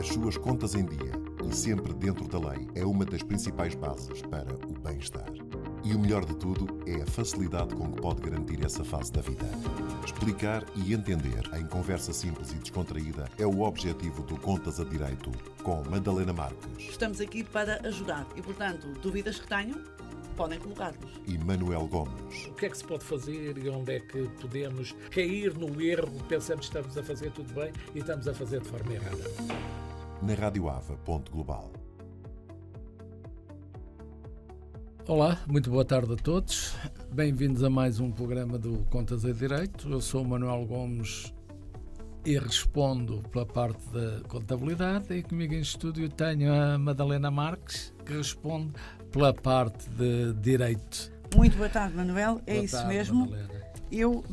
as suas contas em dia e sempre dentro da lei é uma das principais bases para o bem-estar. E o melhor de tudo é a facilidade com que pode garantir essa fase da vida. Explicar e entender em conversa simples e descontraída é o objetivo do Contas a Direito com Madalena Marques. Estamos aqui para ajudar e, portanto, dúvidas que tenham, podem colocar-nos. E Manuel Gomes. O que é que se pode fazer e onde é que podemos cair no erro? Pensamos que estamos a fazer tudo bem e estamos a fazer de forma errada. Na radioava.global. Olá, muito boa tarde a todos. Bem-vindos a mais um programa do Contas a Direito. Eu sou o Manuel Gomes e respondo pela parte da contabilidade, e comigo em estúdio tenho a Madalena Marques, que responde pela parte de direito. Muito boa tarde, Manuel. É Boa isso tarde, mesmo. Madalena. Eu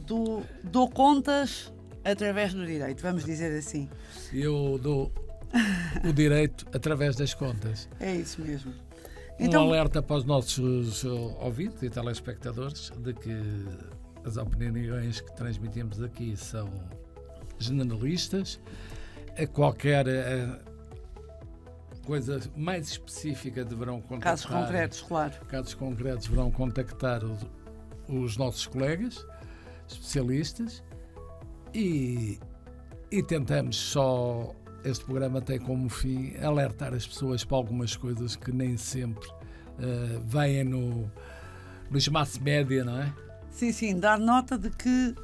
dou contas através do direito, vamos dizer assim. Eu dou o direito através das contas. É isso mesmo. Um alerta para os nossos ouvintes e telespectadores de que as opiniões que transmitimos aqui são generalistas. A qualquer coisa mais específica deverão contactar. Casos concretos, claro. Casos concretos deverão contactar os nossos colegas especialistas e tentamos só. Este programa tem como fim alertar as pessoas para algumas coisas que nem sempre vêm nos mass media, não é? Sim, dar nota de que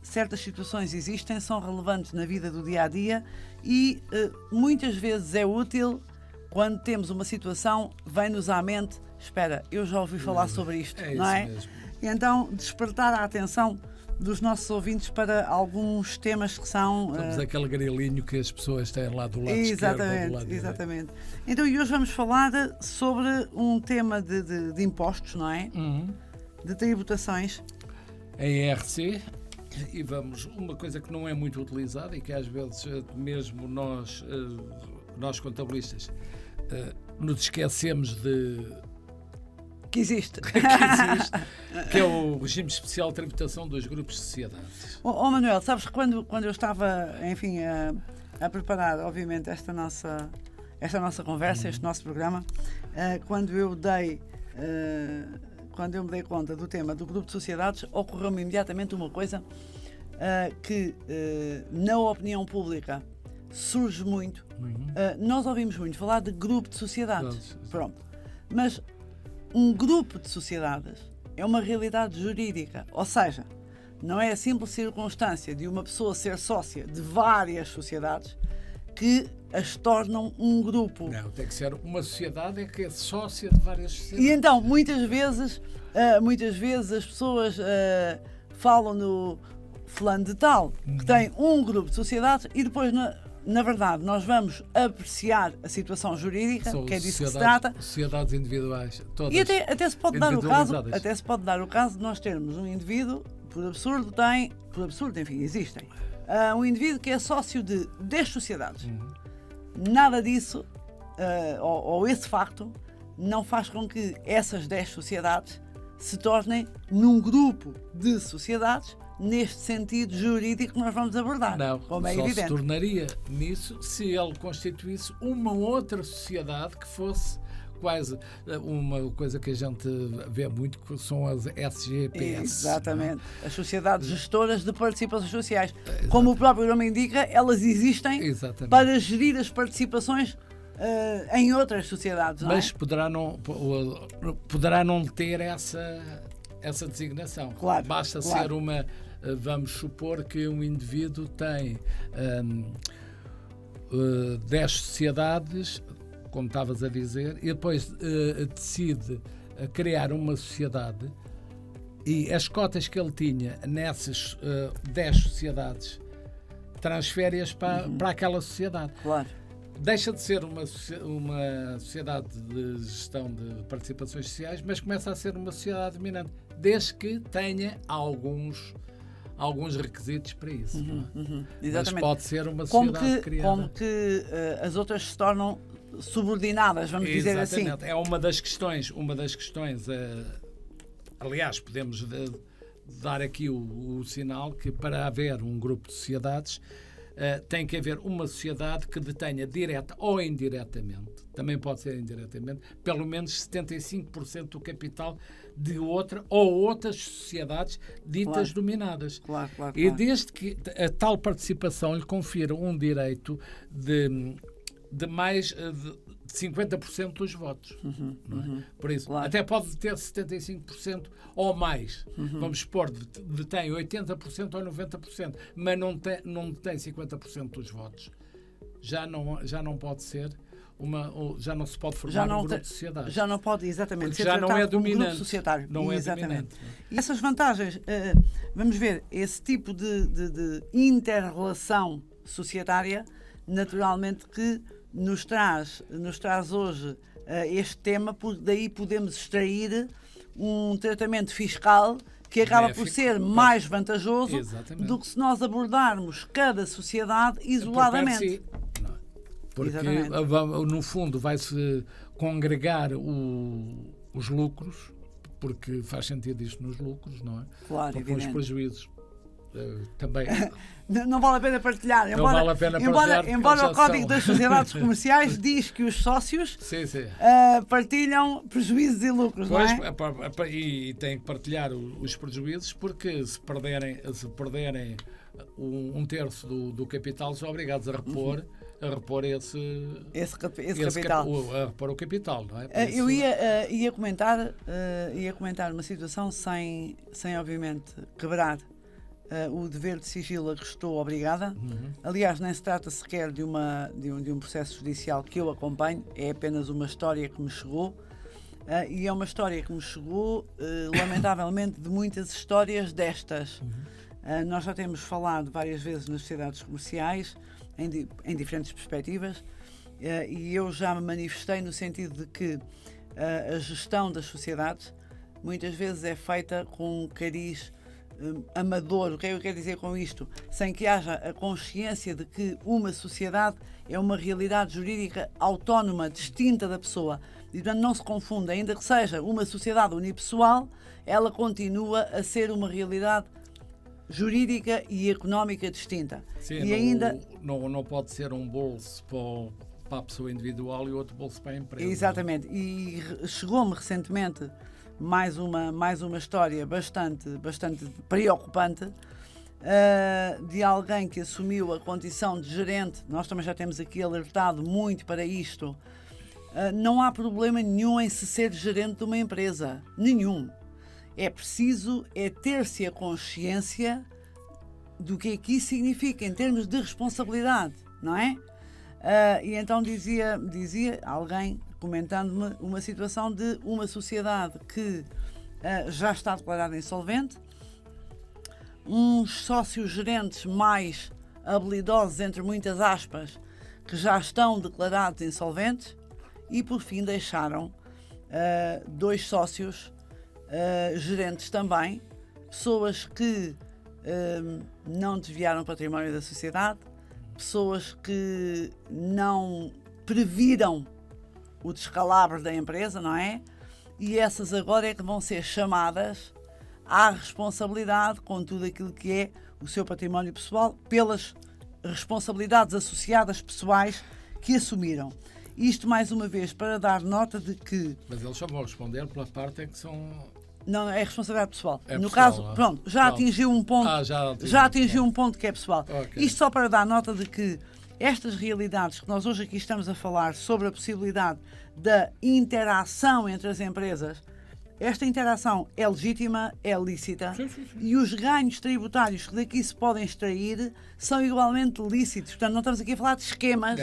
certas situações existem, são relevantes na vida do dia-a-dia e muitas vezes é útil quando temos uma situação, vem-nos à mente, espera, eu já ouvi falar sobre isto, não é? Mesmo. E então despertar a atenção dos nossos ouvintes para alguns temas que são... Temos aquele grilinho que as pessoas têm lá do lado esquerdo ou do lado direito. Exatamente. Então, e hoje vamos falar sobre um tema de impostos, não é? De tributações. A ERC, e vamos, uma coisa que não é muito utilizada e que às vezes mesmo nós contabilistas, nos esquecemos Que existe. que é o regime especial de tributação dos grupos de sociedades. Manuel, sabes que quando eu estava, enfim, a preparar, obviamente, esta nossa conversa, este nosso programa, quando eu me dei conta do tema do grupo de sociedades, ocorreu-me imediatamente uma coisa que, na opinião pública, surge muito. Nós ouvimos muito falar de grupo de sociedades. Pronto. Mas um grupo de sociedades é uma realidade jurídica, ou seja, não é a simples circunstância de uma pessoa ser sócia de várias sociedades que as tornam um grupo. Não, tem que ser uma sociedade que é sócia de várias sociedades. E então, muitas vezes as pessoas falam no fulano de tal, que tem um grupo de sociedades e depois... Na verdade, nós vamos apreciar a situação jurídica, que é disso que se trata. Sociedades individuais, todas. E até se pode dar o caso de nós termos um indivíduo, por absurdo, enfim, existem. Um indivíduo que é sócio de 10 sociedades. Nada disso, ou esse facto, não faz com que essas 10 sociedades se tornem num grupo de sociedades neste sentido jurídico que nós vamos abordar. Não, como é só evidente. se tornaria nisso se ele constituísse uma outra sociedade que fosse quase uma coisa que a gente vê muito, que são as SGPS. Exatamente. As sociedades gestoras de participações sociais. Como o próprio nome indica, elas existem para gerir as participações em outras sociedades. Mas poderá não ter essa designação. Claro, Basta ser uma... Vamos supor que um indivíduo tem 10 sociedades, como estavas a dizer, e depois decide criar uma sociedade e as cotas que ele tinha nessas 10 sociedades transfere-as para aquela sociedade. Claro. Deixa de ser uma sociedade de gestão de participações sociais, mas começa a ser uma sociedade dominante, desde que tenha alguns requisitos para isso. Exatamente. Mas pode ser uma sociedade criada. Como que as outras se tornam subordinadas, vamos dizer assim. É uma das questões. Aliás, podemos dar aqui o sinal que para haver um grupo de sociedades tem que haver uma sociedade que detenha direta ou indiretamente, também pode ser indiretamente, pelo menos 75% do capital de outra ou outras sociedades ditas dominadas. Claro. E desde que a tal participação lhe confira um direito de mais de 50% dos votos. Não é? Por isso, até pode ter 75% ou mais. Vamos supor, detém 80% ou 90%, mas não tem 50% dos votos. Já não pode ser já não se pode formar um grupo de sociedade. Já não pode, exatamente, porque ser já não é como um dominante. grupo societário. Não é exatamente. dominante. E essas vantagens, vamos ver, esse tipo de inter-relação societária, naturalmente que nos traz hoje este tema, daí podemos extrair um tratamento fiscal que acaba por ser mais vantajoso do que se nós abordarmos cada sociedade isoladamente. Porque, no fundo, vai-se congregar os lucros, porque faz sentido isto nos lucros, não é? Claro, porque os prejuízos também... Não vale a pena partilhar. Embora o Código das Sociedades Comerciais diz que os sócios partilham prejuízos e lucros, pois, não é? E têm que partilhar os prejuízos, porque se perderem um terço do capital, são obrigados a repor esse capital. A repor o capital, não é? Eu ia comentar uma situação sem obviamente quebrar o dever de sigilo a que estou obrigada. Aliás, nem se trata sequer de um processo judicial que eu acompanho, é apenas uma história que me chegou, e é uma história que me chegou, lamentavelmente, de muitas histórias destas. Nós já temos falado várias vezes nas sociedades comerciais, em diferentes perspectivas, e eu já me manifestei no sentido de que a gestão das sociedades muitas vezes é feita com um cariz amador. O que é que eu quero dizer com isto? Sem que haja a consciência de que uma sociedade é uma realidade jurídica autónoma, distinta da pessoa. E, portanto, não se confunda, ainda que seja uma sociedade unipessoal, ela continua a ser uma realidade jurídica e económica distinta. Sim, e ainda não pode ser um bolso para a pessoa individual e outro bolso para a empresa. Exatamente. E chegou-me recentemente mais uma história bastante preocupante, de alguém que assumiu a condição de gerente. Nós também já temos aqui alertado muito para isto. Não há problema nenhum em se ser gerente de uma empresa. Nenhum. É preciso ter-se a consciência do que aqui significa em termos de responsabilidade, não é? E então dizia alguém, comentando-me, uma situação de uma sociedade que já está declarada insolvente, uns sócios gerentes mais habilidosos, entre muitas aspas, que já estão declarados insolventes, e por fim deixaram dois sócios gerentes também, pessoas que não desviaram o património da sociedade, pessoas que não previram o descalabro da empresa, não é? E essas agora é que vão ser chamadas à responsabilidade com tudo aquilo que é o seu património pessoal, pelas responsabilidades associadas pessoais que assumiram. Isto, mais uma vez, para dar nota de que... Mas eles só vão responder pela parte em que são... Não, é responsabilidade pessoal. pessoal, No caso, pronto, já atingiu um ponto, já atingiu um ponto que é pessoal. Okay. Isto só para dar nota de que estas realidades que nós hoje aqui estamos a falar sobre a possibilidade da interação entre as empresas, esta interação é legítima, é lícita, sim. E os ganhos tributários que daqui se podem extrair são igualmente lícitos. Portanto, não estamos aqui a falar de esquemas.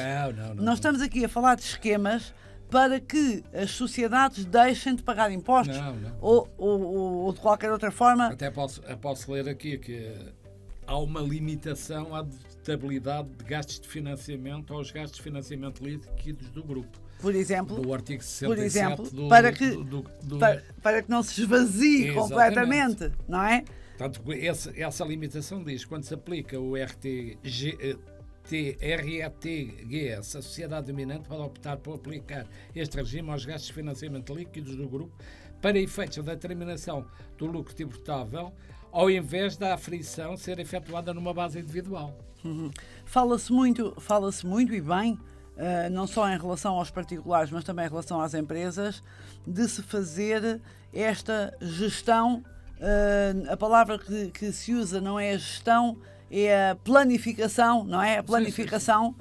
Não. Estamos aqui a falar de esquemas para que as sociedades deixem de pagar impostos. Não. Ou de qualquer outra forma. Até posso ler aqui que há uma limitação à detectabilidade de gastos de financiamento aos gastos de financiamento líquidos do grupo. Por exemplo, do artigo 67 para que não se esvazie completamente, não é? Portanto, essa limitação diz, quando se aplica o RETGS, a sociedade dominante pode optar por aplicar este regime aos gastos de financiamento líquidos do grupo para efeitos da determinação do lucro tributável ao invés da aferição ser efetuada numa base individual. Fala-se muito e bem, não só em relação aos particulares, mas também em relação às empresas, de se fazer esta gestão. A palavra que se usa não é a gestão, é a planificação, não é? A planificação.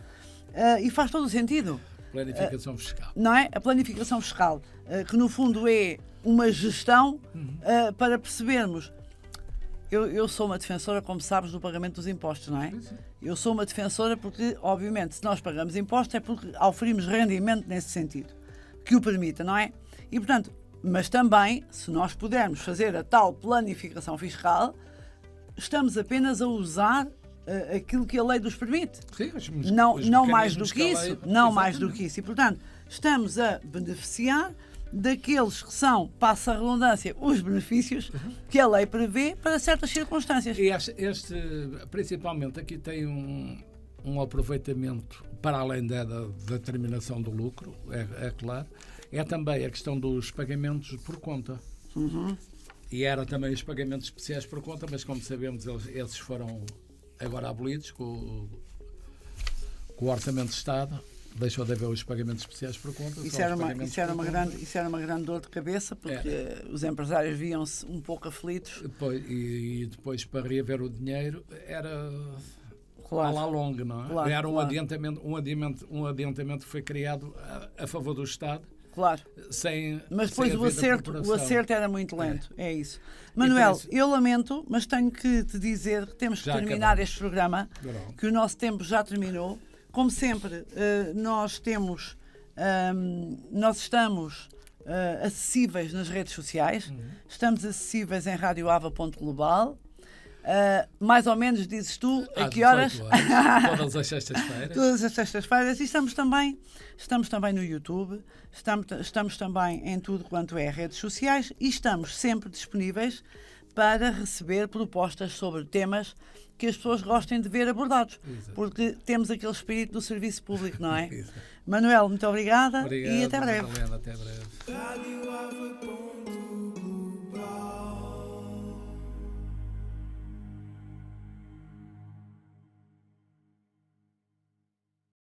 E faz todo o sentido. Planificação fiscal. Não é? A planificação fiscal, que no fundo é uma gestão para percebermos. Eu sou uma defensora, como sabes, do pagamento dos impostos, não é? Sim. Eu sou uma defensora porque, obviamente, se nós pagamos impostos é porque oferimos rendimento nesse sentido, que o permita, não é? E, portanto, mas também, se nós pudermos fazer a tal planificação fiscal, estamos apenas a usar aquilo que a lei nos permite. Sim, Não mais do que isso. Não Exatamente. mais do que isso. E, portanto, estamos a beneficiar daqueles que são, passa a redundância, os benefícios que a lei prevê para certas circunstâncias. E este principalmente, aqui tem um aproveitamento para além da determinação do lucro, é claro. É também a questão dos pagamentos por conta. E era também os pagamentos especiais por conta, mas como sabemos, esses foram agora abolidos com o Orçamento de Estado. Deixou de haver os pagamentos especiais por conta. Isso era uma grande dor de cabeça, porque os empresários viam-se um pouco aflitos. E depois, para reaver o dinheiro, era Claro. à la longa, não é? Claro, Era um claro. adiantamento que foi criado a favor do Estado. Claro. Mas depois o acerto era muito lento. É isso. Manuel, isso, eu lamento, mas tenho que te dizer que temos que Já terminar acabamos. este programa, Pronto. que o nosso tempo já terminou. Como sempre, nós estamos acessíveis nas redes sociais, estamos acessíveis em radioava.global. Mais ou menos, dizes tu, a que horas? 18 horas, todas as sextas-feiras. Todas as sextas-feiras. E estamos também no YouTube, estamos também em tudo quanto é redes sociais e estamos sempre disponíveis para receber propostas sobre temas que as pessoas gostem de ver abordados. Exato. Porque temos aquele espírito do serviço público, não é? Exato. Manuel, muito obrigada Obrigado, e até breve. Madalena, até breve.